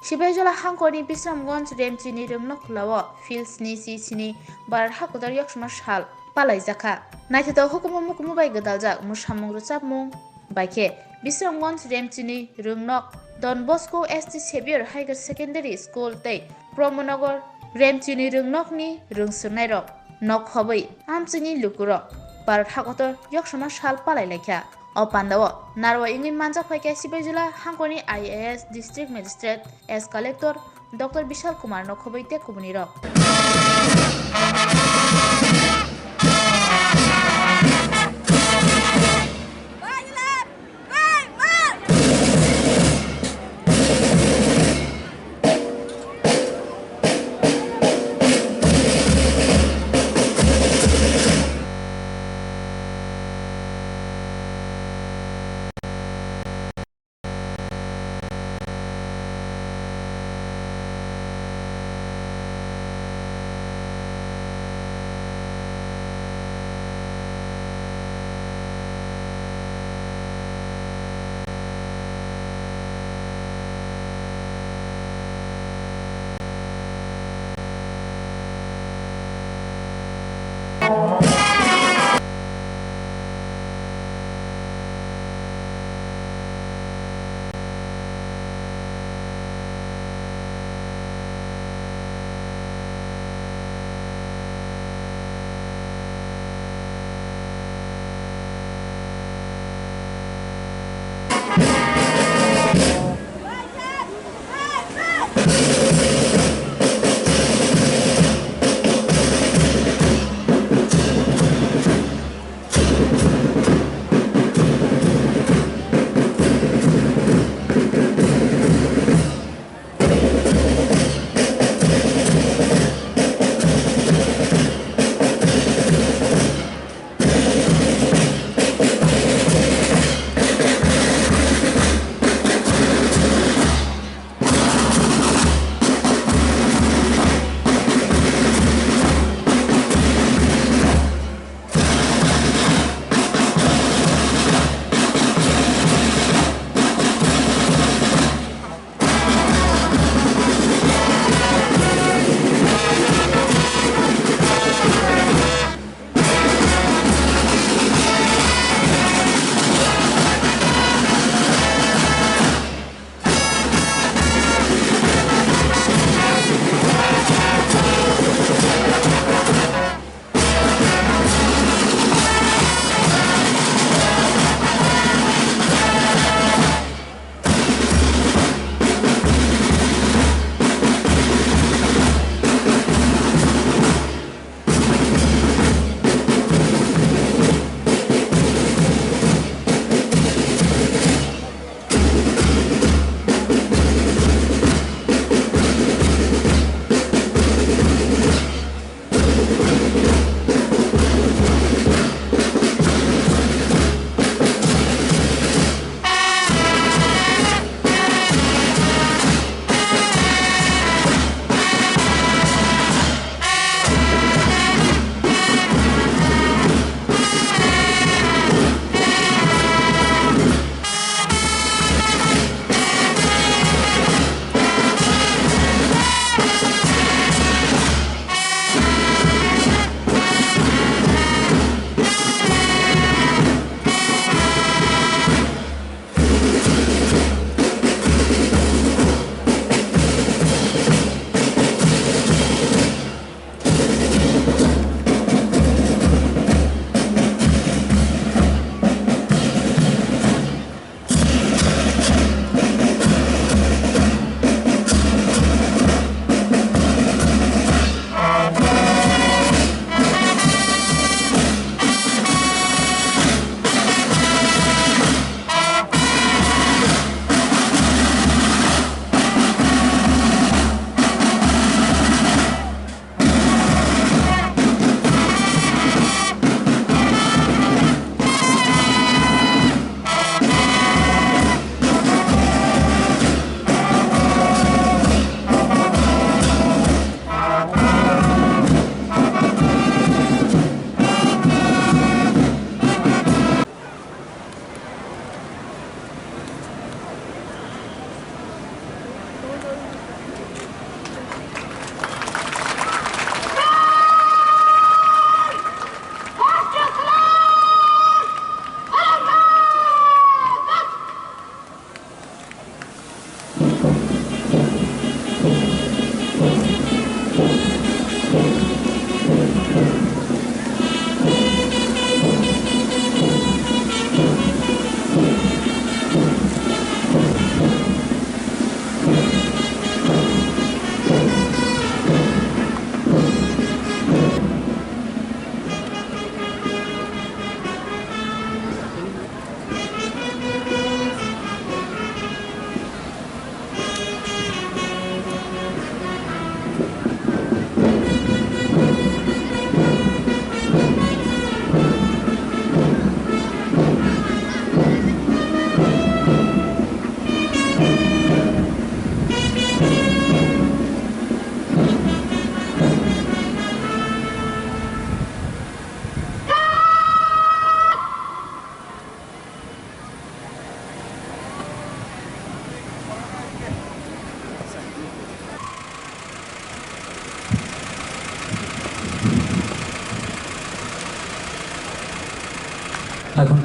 Sibajala Hankoni Bisramgons Remchini Rumnoklawa, Filsni Sisini, Bar Hakodar Yakshma Shal, Palai Zaka. Naitado Hukumu by Gadalzak, Mushamung Rusapmung, Bake, Bisramgons Remchini, Rumnok, Don Bosco ST Xavier Higher Secondary School Day, Promonogor, Remchini Rungnokni, Rungsunairo, Nok Hobby, Amsini Lukuro, Bar Hakotor Yakshma Shal Palai Leka. O Pandawa, Narwa ingin manjak pakai Sibajula Hankoni IAS District Magistrate as Collector Dr. Bishal Kumar Nokhobaite Kumuniro.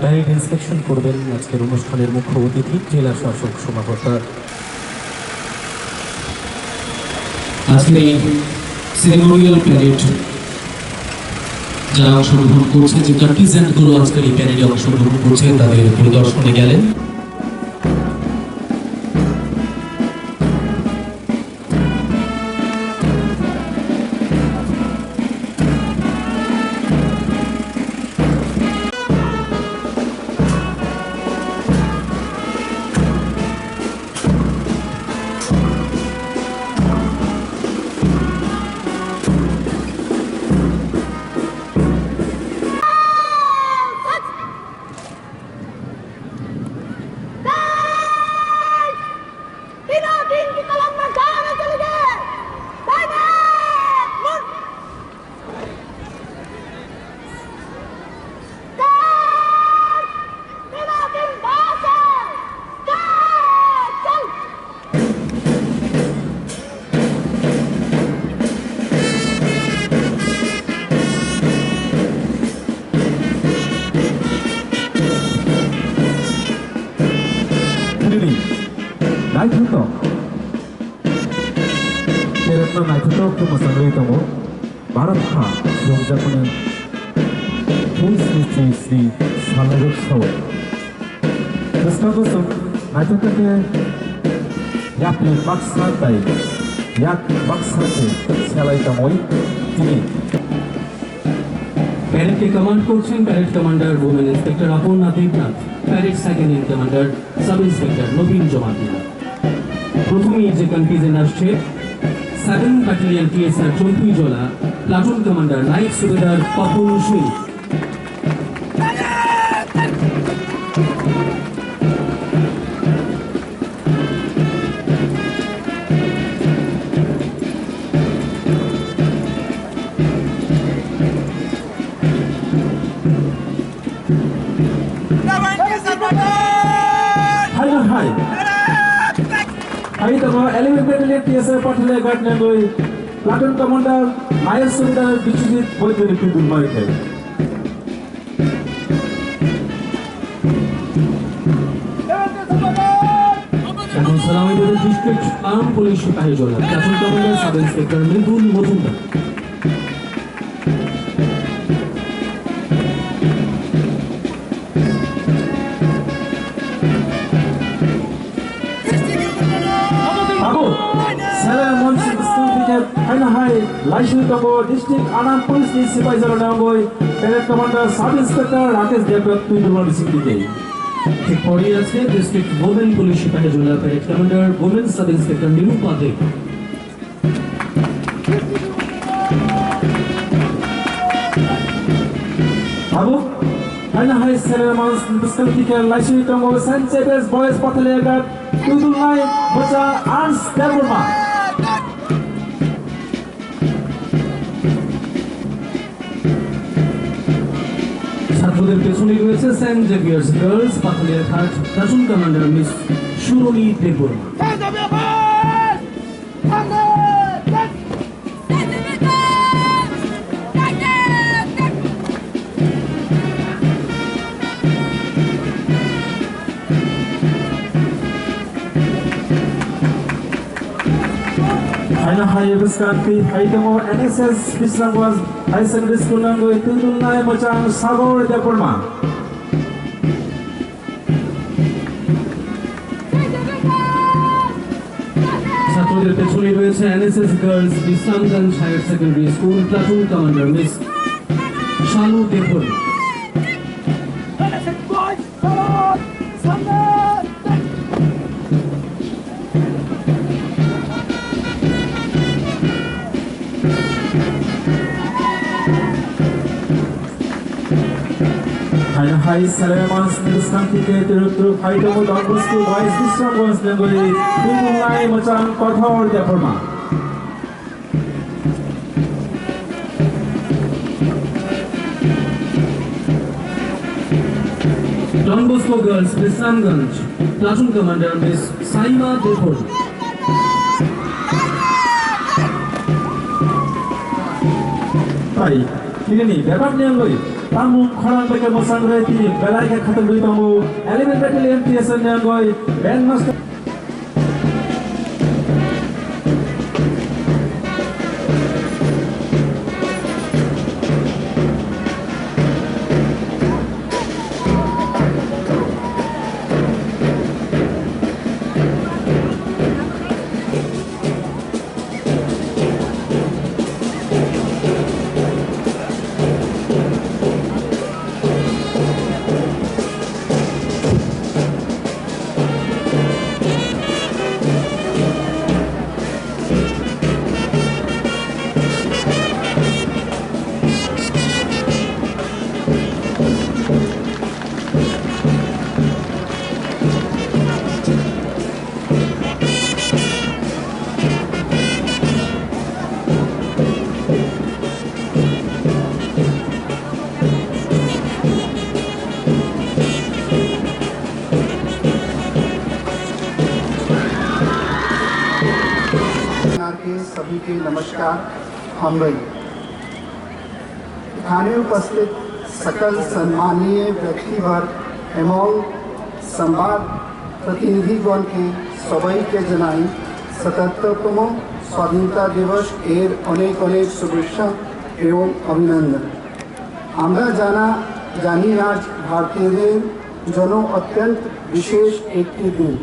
Parade inspection করবেন আজকের অনুষ্ঠানের মুখ্য অতিথি জেলা শাসক সমাহর্তা। আজকে সেরেমোনিয়াল parade যারা অংশগ্রহণ করছে, যে কন্টিজেন্ট গুলো আজকের এই প্যারেডে অংশগ্রহণ করছে তাদের পরিদর্শনে গেলেন। 나이트도 때렸던 나이트도 그모습을 이동고 마라파 용자군은 보이스미스트 శ్రీ 사내국 서울 그스카고스 나이트한테 약리 막사다이 약 막사তে সেলাইটা মই তিনি প্যারেডকে কমান্ড করছেন parade commander women inspector Aparna Debnath, parade second in command sub inspector Nabin Jamatia. প্রথমেই যে কন্টিজেন্ট আসছে 7 battalion TSR Champaijala, platoon commander naik subedar Tapan Singh. Hai tama 11 battalion TSR pathale gatne goi platoon commander Nayak Sundar Bichujit bolte ripidul maite এখন Salamabad district arm police সিপাহী জোলা, platoon commander sub inspector Mridul Majumdar. District arm police सिपाही जरा नांगोई parade commander sub inspector Rakesh देवदत्त तुइदुल सिक्किते ঠিক পরেই আছে ডিস্ট্রিক্ট ওমেন পুলিশ সিপাহী জোলা, parade commander women sub inspector Nirupa Deb. Abu, Hana High Ceremonies, Biscuitical, Lashi Tongo, San Chapes, Boys Patalaga, Tudulai, Bocha, Arms, Deborma. ছাত্রদের পেছনে রয়েছে Saint Xavier's girls Pathalia Ghat, platoon commander miss Surni Debbarma. Hana High Biscuit, Haitamo, NSS, Bislanguas, High Secondary School, Nango, Tudulai, Bocha, Sagor, Deborma. ছাত্রদের পেছনে রয়েছে NSS girls Bishramganj higher secondary school, platoon commander miss Shalu Debbarma. Hana High Ceremonies, Biscuit, Haitamo, Don Bosco, Boys, Bislanguas, Nango, Tudulai, Bocha, Kothor, Deborma. Don Bosco Girls, Bisramganj, Platoon Commander Miss Saima Deborma. Hai, ini nih, berapa nih yang lo? tamu khorang beke mosang reti belai ke khatam dui tamu 11 battalion TSN Nyangoi Bandmaster के सभी के नमस्कार। हम भाई थाने उपस्थित सकल सम्मानीय व्यक्तिवर्ग एवं संवाद प्रतिनिधिगण के सभी के जनाई 77तम स्वाधीनता दिवस एर अनेक अनेक शुभेच्छा एवं अभिनंदन। আমরা জানি আজ ভারতীয়দের জন্য অত্যন্ত বিশেষ একটি দিন।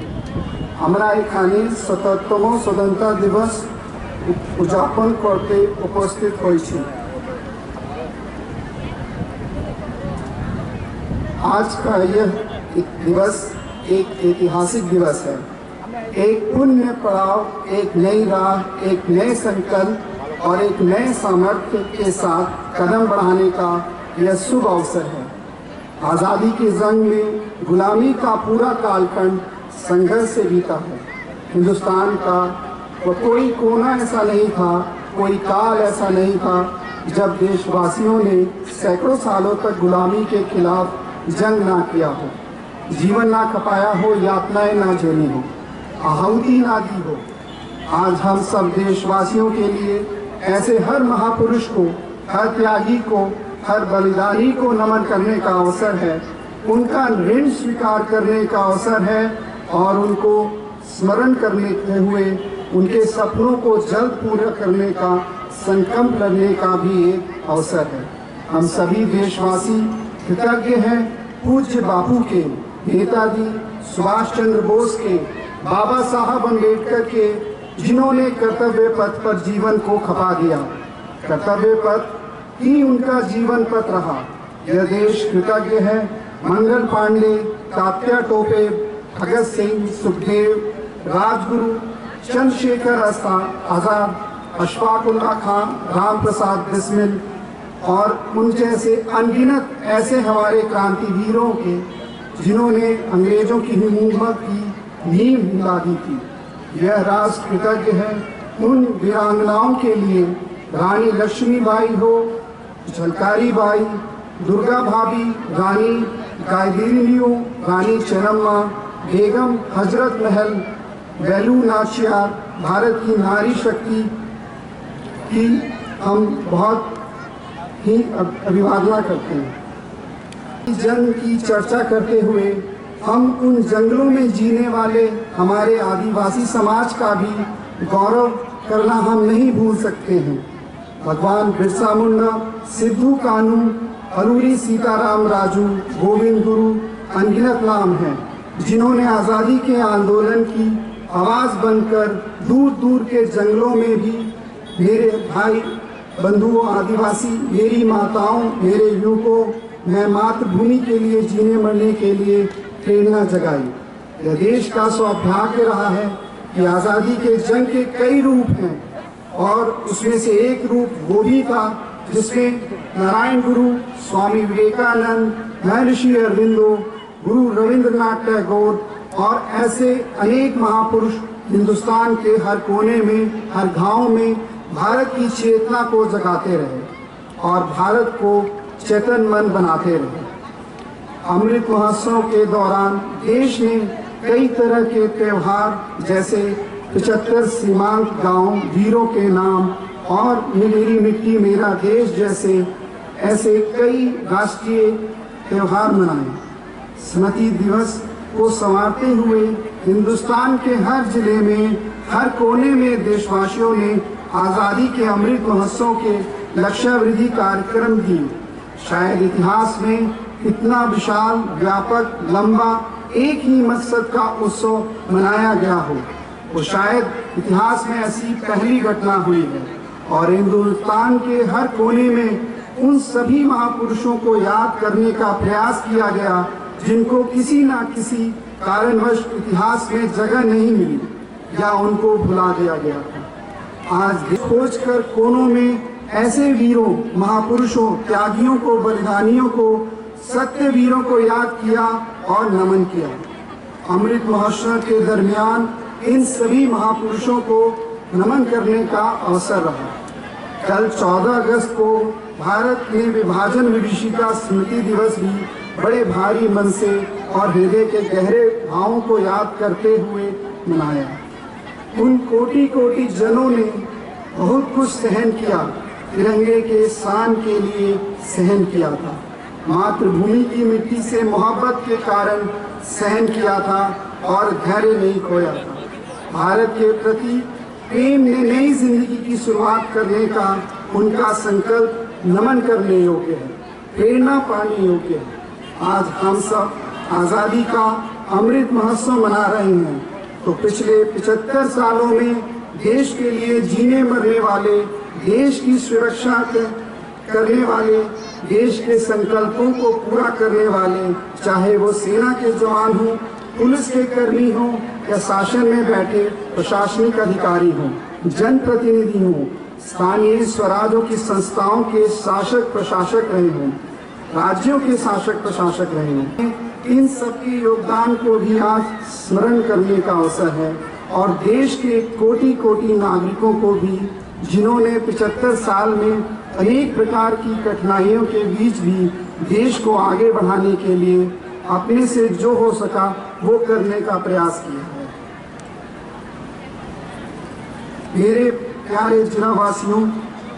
আমরা এখানে 77তম স্বাধীনতা দিবস उद्यापन करते उपस्थित होइछि। आज का यह दिवस एक ऐतिहासिक दिवस है। एक पुण्य पड़ाव, एक नई राह, एक नए संकल्प और एक नए सामर्थ्य के साथ कदम बढ़ाने का यह शुभ अवसर है। आज़ादी की जंग में गुलामी का पूरा कालखंड संघर्ष से बीता है। हिंदुस्तान का कोई कोना ऐसा नहीं था, कोई काल ऐसा नहीं था जब देशवासियों ने सैकड़ों सालों तक गुलामी के खिलाफ जंग ना किया हो, जीवन ना खपाया हो, यातनाएं ना झेली हो, आहुति ना दी हो। आज हम सब देशवासियों के लिए ऐसे हर महापुरुष को, हर त्यागी को, हर बलिदानी को नमन करने का अवसर है, उनका ऋण स्वीकार करने का अवसर है और उनको स्मरण करने हुए उनके सपनों को जल्द पूरा करने का संकल्प लेने का भी एक अवसर है। हम सभी देशवासी कृतज्ञ हैं पूज्य बापू के, नेताजी सुभाष चंद्र बोस के, बाबा साहब अम्बेडकर के, जिन्होंने कर्तव्य पथ पर जीवन को खपा दिया। कर्तव्य पथ ही उनका जीवन पथ रहा। यह देश कृतज्ञ है मंगल पांडे, तात्या टोपे, भगत सिंह, सुखदेव, राजगुरु, चंद्रशेखर आजाद, अशफाक उल्लाह खान, राम प्रसाद बिस्मिल और उन जैसे अनगिनत ऐसे हमारे क्रांतिवीरों के जिन्होंने अंग्रेजों की हुकूमत की नींव हिला दी थी। यह राष्ट्र कृतज्ञ है उन वीरांगनाओं के लिए, रानी लक्ष्मीबाई हो, झलकारी बाई, दुर्गा भाभी, रानी गायदिरियो, रानी चेन्नम्मा, बेगम हजरत महल, वेलू नाचियार, भारत की नारी शक्ति की हम बहुत ही अभिवादन करते हैं। जंग की चर्चा करते हुए हम उन जंगलों में जीने वाले हमारे आदिवासी समाज का भी गौरव करना हम नहीं भूल सकते हैं। भगवान बिरसा मुंडा, सिद्धू कानू, अलूरी सीताराम राजू, गोविंद गुरु अनगिनत नाम हैं जिन्होंने आज़ादी के आंदोलन की आवाज़ बनकर दूर दूर के जंगलों में भी मेरे भाई बंधुओं आदिवासी, मेरी माताओं, मेरे युवकों में मातृभूमि के लिए जीने मरने के लिए प्रेरणा जगाई। यह देश का सौभाग्य रहा है कि आज़ादी के जंग के कई रूप हैं और उसमें से एक रूप वो भी था जिसमें नारायण गुरु, स्वामी विवेकानंद, महर्षि अरविंदो, गुरु रविंद्रनाथ टैगोर और ऐसे अनेक महापुरुष हिंदुस्तान के हर कोने में, हर गांव में भारत की चेतना को जगाते रहे और भारत को चेतनमन बनाते रहे। अमृत महोत्सव के दौरान देश ने कई तरह के त्यौहार जैसे 75 सीमांत गांव, वीरों के नाम और मेरी मिट्टी मेरा देश जैसे ऐसे कई राष्ट्रीय त्यौहार मनाए। स्मृति दिवस को संवारते हुए हिंदुस्तान के हर जिले में, हर कोने में देशवासियों ने आज़ादी के अमृत महोत्सव के लक्ष्यावृद्धि कार्यक्रम किए। शायद इतिहास में इतना विशाल, व्यापक, लंबा एक ही मकसद का उत्सव मनाया गया हो, वो शायद इतिहास में ऐसी पहली घटना हुई है। और हिंदुस्तान के हर कोने में उन सभी महापुरुषों को याद करने का प्रयास किया गया जिनको किसी न किसी कारणवश इतिहास में जगह नहीं मिली या उनको भुला दिया गया था। आज खोज कर कोनों में ऐसे वीरों, महापुरुषों, त्यागियों को, बलिदानियों को, सत्य वीरों को याद किया और नमन किया। अमृत महोत्सव के दरमियान इन सभी महापुरुषों को नमन करने का अवसर रहा। कल 14 अगस्त को भारत ने विभाजन विभीषिका स्मृति दिवस भी बड़े भारी मन से और हृदय के गहरे भावों को याद करते हुए मनाया। उन कोटि कोटि जनों ने बहुत कुछ सहन किया, तिरंगे के शान के लिए सहन किया था, मातृभूमि की मिट्टी से मोहब्बत के कारण सहन किया था और धैर्य नहीं खोया था। भारत के प्रति प्रेम ने नई जिंदगी की शुरुआत करने का उनका संकल्प नमन करने योग्य है, प्रेरणा पाने योग्य है। आज हम सब आज़ादी का अमृत महोत्सव मना रहे हैं, तो पिछले 75 सालों में देश के लिए जीने मरने वाले, देश की सुरक्षा करने वाले, देश के संकल्पों को पूरा करने वाले, चाहे वो सेना के जवान हों, पुलिस के कर्मी हों या शासन में बैठे प्रशासनिक अधिकारी हों, जनप्रतिनिधि हों, स्थानीय स्वराज्यों की संस्थाओं के शासक प्रशासक रहे हों, राज्यों के शासक प्रशासक रहे हों, इन सबके योगदान को भी आज स्मरण करने का अवसर है। और देश के कोटि कोटि नागरिकों को भी, जिन्होंने 75 साल में अनेक प्रकार की कठिनाइयों के बीच भी देश को आगे बढ़ाने के लिए अपने से जो हो सका वो करने का प्रयास किया है। मेरे प्यारे जिलावासियों,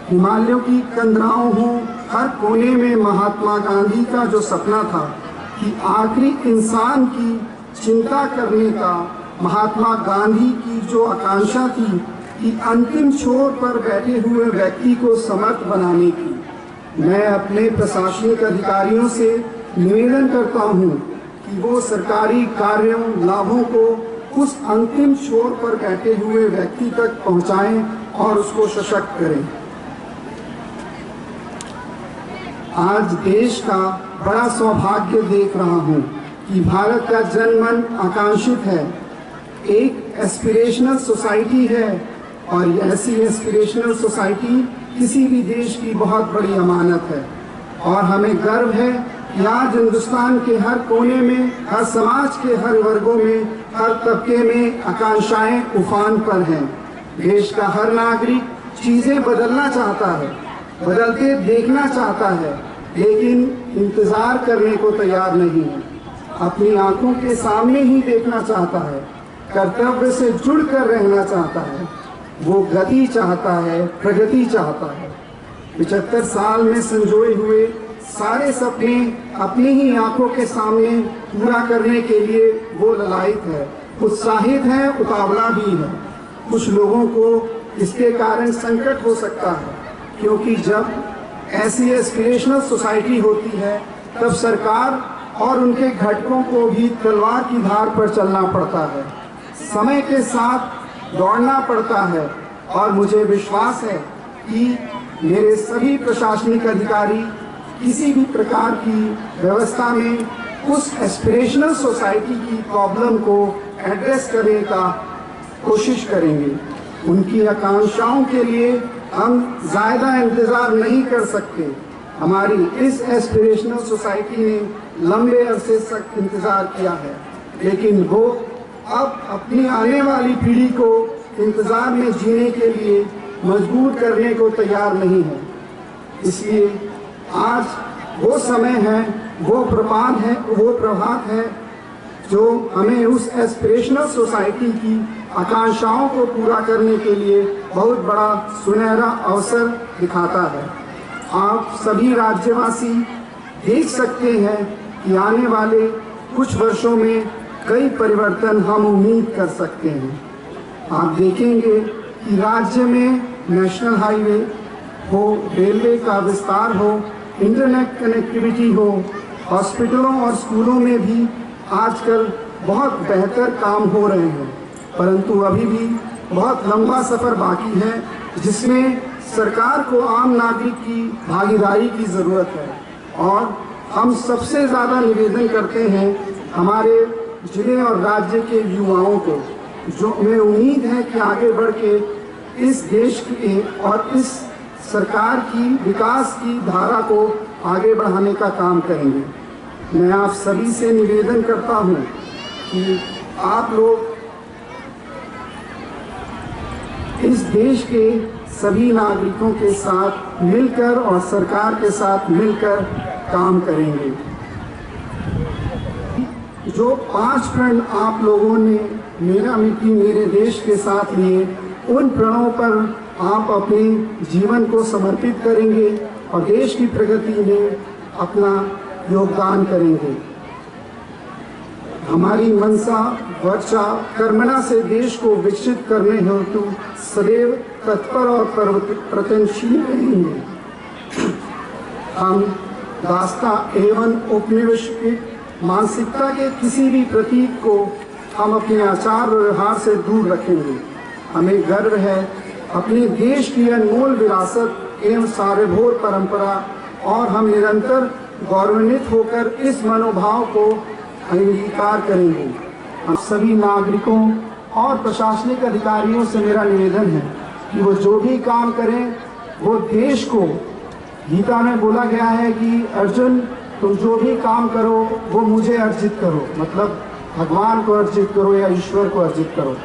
हिमालयों की कंदराओं हों, हर कोने में महात्मा गांधी का जो सपना था कि आखिरी इंसान की चिंता करने का, महात्मा गांधी की जो आकांक्षा थी कि अंतिम छोर पर बैठे हुए व्यक्ति को समर्थ बनाने की, मैं अपने प्रशासनिक अधिकारियों से निवेदन करता हूं कि वो सरकारी कार्यों, लाभों को उस अंतिम छोर पर बैठे हुए व्यक्ति तक पहुंचाएं और उसको सशक्त करें। आज देश का बड़ा सौभाग्य देख रहा हूं कि भारत का जनमन आकांक्षित है, एक एस्पिरेशनल सोसाइटी है, और ऐसी एस्पिरेशनल सोसाइटी किसी भी देश की बहुत बड़ी अमानत है। और हमें गर्व है कि आज हिंदुस्तान के हर कोने में, हर समाज के हर वर्गों में, हर तबके में आकांक्षाएं उफान पर हैं। देश का हर नागरिक चीजें बदलना चाहता है, बदलते देखना चाहता है, लेकिन इंतजार करने को तैयार नहीं है। अपनी आंखों के सामने ही देखना चाहता है, कर्तव्य से जुड़कर रहना चाहता है, वो गति चाहता है, प्रगति चाहता है। 75 साल में संजोए हुए सारे सपने अपनी ही आंखों के सामने पूरा करने के लिए वो ललायित है, उत्साहित है, उतावला भी है। कुछ लोगों को इसके कारण संकट हो सकता है, क्योंकि जब ऐसी एस्पिरेशनल सोसाइटी होती है तब सरकार और उनके घटकों को भी तलवार की धार पर चलना पड़ता है, समय के साथ दौड़ना पड़ता है। और मुझे विश्वास है कि मेरे सभी प्रशासनिक अधिकारी किसी भी प्रकार की व्यवस्था में उस एस्पिरेशनल सोसाइटी की प्रॉब्लम को एड्रेस करने का कोशिश करेंगे। उनकी आकांक्षाओं के लिए हम ज़्यादा इंतज़ार नहीं कर सकते। हमारी इस एस्पिरेशनल सोसाइटी ने लंबे अरसे तक इंतज़ार किया है, लेकिन वो अब अपनी आने वाली पीढ़ी को इंतज़ार में जीने के लिए मजबूर करने को तैयार नहीं है। इसलिए आज वो समय है, वो प्रभात है जो हमें उस एस्पिरेशनल सोसाइटी की आकांक्षाओं को पूरा करने के लिए बहुत बड़ा सुनहरा अवसर दिखाता है। आप सभी राज्यवासी देख सकते हैं कि आने वाले कुछ वर्षों में कई परिवर्तन हम उम्मीद कर सकते हैं। आप देखेंगे कि राज्य में नेशनल हाईवे हो, रेलवे का विस्तार हो, इंटरनेट कनेक्टिविटी हो, हॉस्पिटलों और स्कूलों में भी आजकल बहुत बेहतर काम हो रहे हैं, परंतु अभी भी बहुत लंबा सफ़र बाकी है जिसमें सरकार को आम नागरिक की भागीदारी की ज़रूरत है। और हम सबसे ज़्यादा निवेदन करते हैं हमारे जिले और राज्य के युवाओं को, जो हमें उम्मीद है कि आगे बढ़ के इस देश के और इस सरकार की विकास की धारा को आगे बढ़ाने का काम करेंगे। मैं आप सभी से निवेदन करता हूं कि आप लोग इस देश के सभी नागरिकों के साथ मिलकर और सरकार के साथ मिलकर काम करेंगे। जो 5 प्रण आप लोगों ने मेरा मिट्टी मेरे देश के साथ लिए, उन प्रणों पर आप अपने जीवन को समर्पित करेंगे और देश की प्रगति में अपना योगदान करेंगे। हमारी मनसा वर्चा कर्मणा से देश को विकसित करने हेतु सदैव तत्पर और प्रयत्नशील रहेंगे। हम दास्ता एवं औपनिवेशिक मानसिकता के किसी भी प्रतीक को हम अपने आचार और व्यवहार से दूर रखेंगे। हमें गर्व है अपने देश की अनमोल विरासत एवं सार्वभौम परंपरा, और हम निरंतर गौरवान्वित होकर इस मनोभाव को अंगीकार करेंगे। हम सभी नागरिकों और प्रशासनिक अधिकारियों से मेरा निवेदन है कि वो जो भी काम करें वो देश को, गीता में बोला गया है कि अर्जुन तुम जो भी काम करो वो मुझे अर्जित करो, मतलब भगवान को अर्जित करो या ईश्वर को अर्जित करो।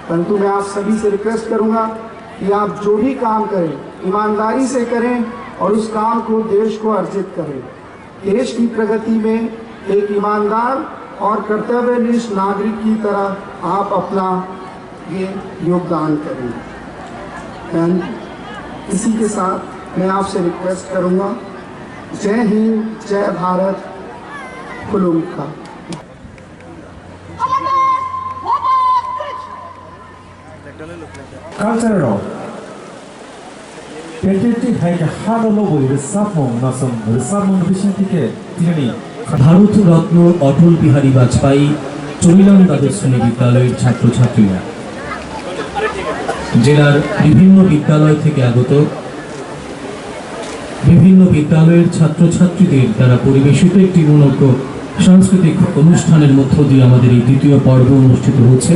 परंतु मैं आप सभी से रिक्वेस्ट करूंगा कि आप जो भी काम करें ईमानदारी से करें और उस काम को देश को अर्जित करें। देश की प्रगति में एक ईमानदार और कर्तव्यनिष्ठ नागरिक की तरह आप अपना ये योगदान करें। इसी के साथ मैं आपसे रिक्वेस्ट करूंगा, जय हिंद, जय Bharat, खुलुमखा। Cultural Patriotic Hike Hanoloboy Resapmong Nasum Resapmong Bishantique Tini Bharat Ratna Atal Bihari Vajpayee চমিলাম দ্বাদশ শ্রেণী বিদ্যালয়ের ছাত্রছাত্রীরা জেলার বিভিন্ন বিদ্যালয় থেকে আগত বিভিন্ন বিদ্যালয়ের ছাত্রছাত্রীদের দ্বারা পরিবেশিত একটি মনোজ্ঞ সাংস্কৃতিক অনুষ্ঠানের মধ্য দিয়ে আমাদের এই দ্বিতীয় পর্ব অনুষ্ঠিত হচ্ছে।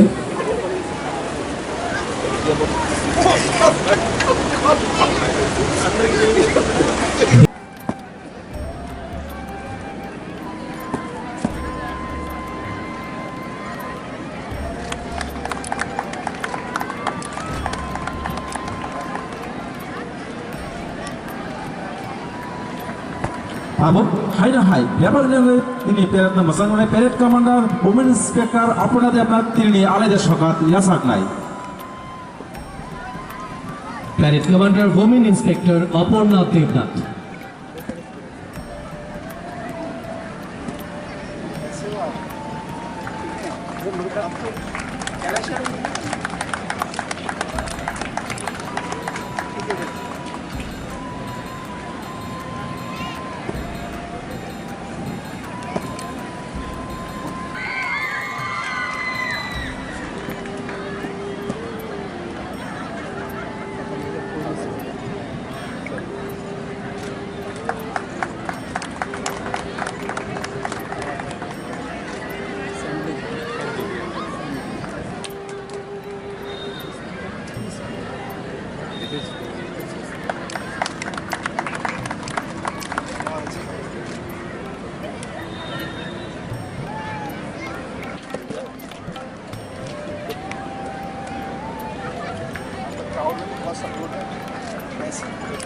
Abo, hai na hai. Biar ini perat nama sanggulnya perat commander, women inspector, apa nanti apa tiri alai dah shokat, ya sak nai. Parade commander women inspector Aparna Debnath.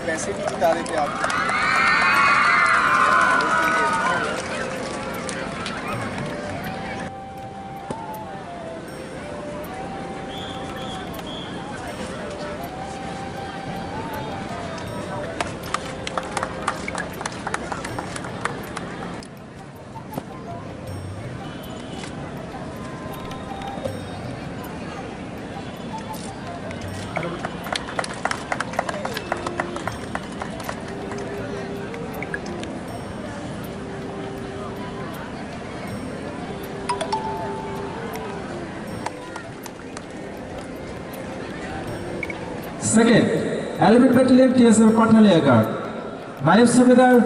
पैसे भी बता रहे थे आप। सेकेंड 11 बैटालियन TSF पाठालिया गार्ड नायब सूबेदार